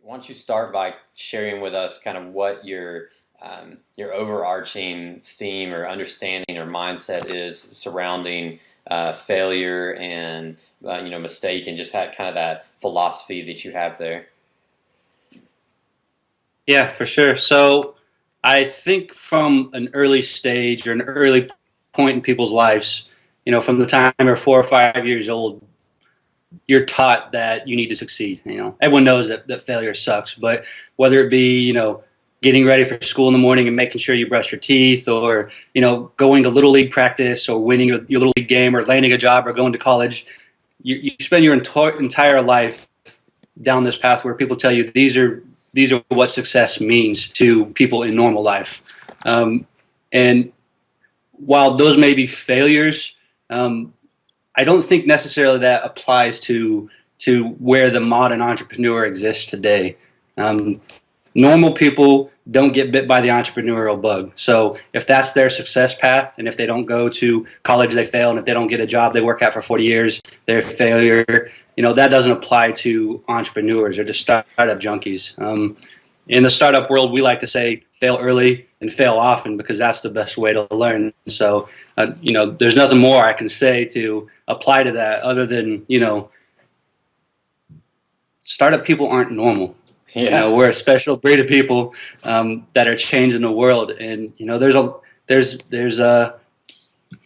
Why don't you start by sharing with us kind of what your overarching theme or understanding or mindset is surrounding failure and mistake, and just kind of that philosophy that you have there. Yeah, for sure. So I think from an early stage or an early point in people's lives, from the time you're 4 or 5 years old, you're taught that you need to succeed. Everyone knows that failure sucks, but whether it be, getting ready for school in the morning and making sure you brush your teeth, or, going to little league practice, or winning your little league game, or landing a job, or going to college, you spend your entire life down this path where people tell you these are what success means to people in normal life. And while those may be failures, I don't think necessarily that applies to where the modern entrepreneur exists today. Normal people don't get bit by the entrepreneurial bug. So if that's their success path, and if they don't go to college, they fail, and if they don't get a job they work at for 40 years, they're a failure. That doesn't apply to entrepreneurs or just startup junkies. In the startup world, we like to say fail early and fail often, because that's the best way to learn. So, there's nothing more I can say to apply to that other than, startup people aren't normal. Yeah. We're a special breed of people that are changing the world. And, there's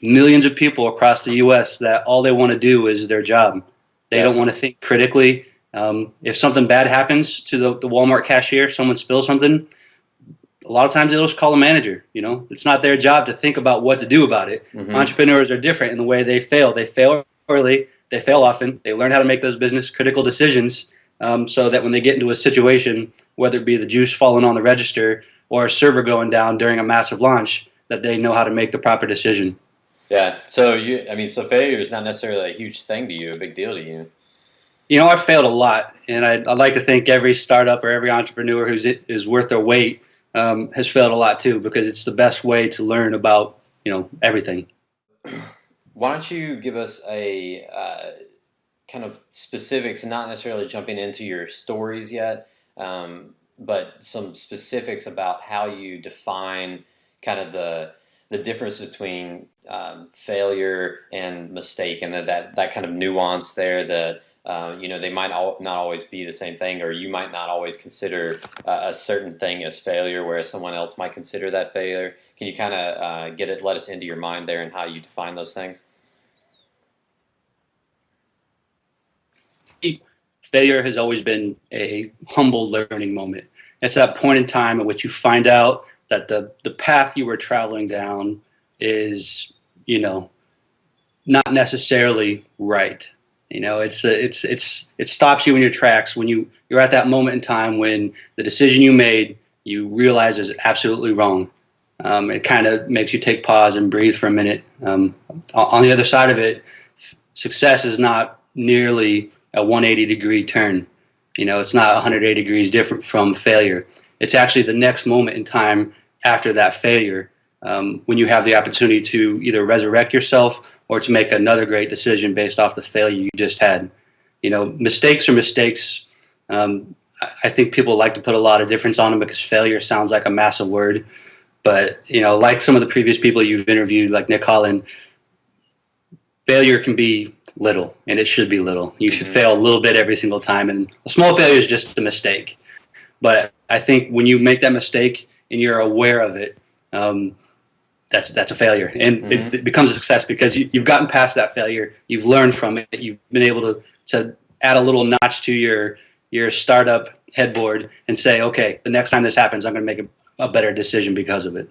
millions of people across the U.S. that all they want to do is their job. They don't want to think critically. If something bad happens to the Walmart cashier, someone spills something, a lot of times they'll just call a manager. It's not their job to think about what to do about it. Mm-hmm. Entrepreneurs are different in the way they fail. They fail early, they fail often. They learn how to make those business critical decisions, so that when they get into a situation, whether it be the juice falling on the register or a server going down during a massive launch, that they know how to make the proper decision. Yeah. So so failure is not necessarily a huge thing to you, a big deal to you. I've failed a lot, and I'd like to think every startup or every entrepreneur who's worth their weight has failed a lot too, because it's the best way to learn about everything. Why don't you give us a kind of specifics, not necessarily jumping into your stories yet, but some specifics about how you define kind of the difference between failure and mistake, and that kind of nuance there that they might not always be the same thing, or you might not always consider a certain thing as failure, whereas someone else might consider that failure. Can you kind of let us into your mind there and how you define those things? Failure has always been a humble learning moment. It's that point in time at which you find out that the path you were traveling down is, not necessarily right. It stops you in your tracks when you're at that moment in time when the decision you made, you realize is absolutely wrong. It kind of makes you take pause and breathe for a minute. On the other side of it, success is not nearly a 180-degree turn. It's not 180 degrees different from failure. It's actually the next moment in time after that failure, when you have the opportunity to either resurrect yourself or to make another great decision based off the failure you just had. Mistakes are mistakes. I think people like to put a lot of difference on them because failure sounds like a massive word. But, like some of the previous people you've interviewed, like Nick Holland, failure can be little, and it should be little. You should fail a little bit every single time, and a small failure is just a mistake. But I think when you make that mistake and you're aware of it, that's a failure, and it becomes a success because you've gotten past that failure. You've learned from it. You've been able to add a little notch to your startup headboard and say, okay, the next time this happens, I'm going to make a better decision because of it.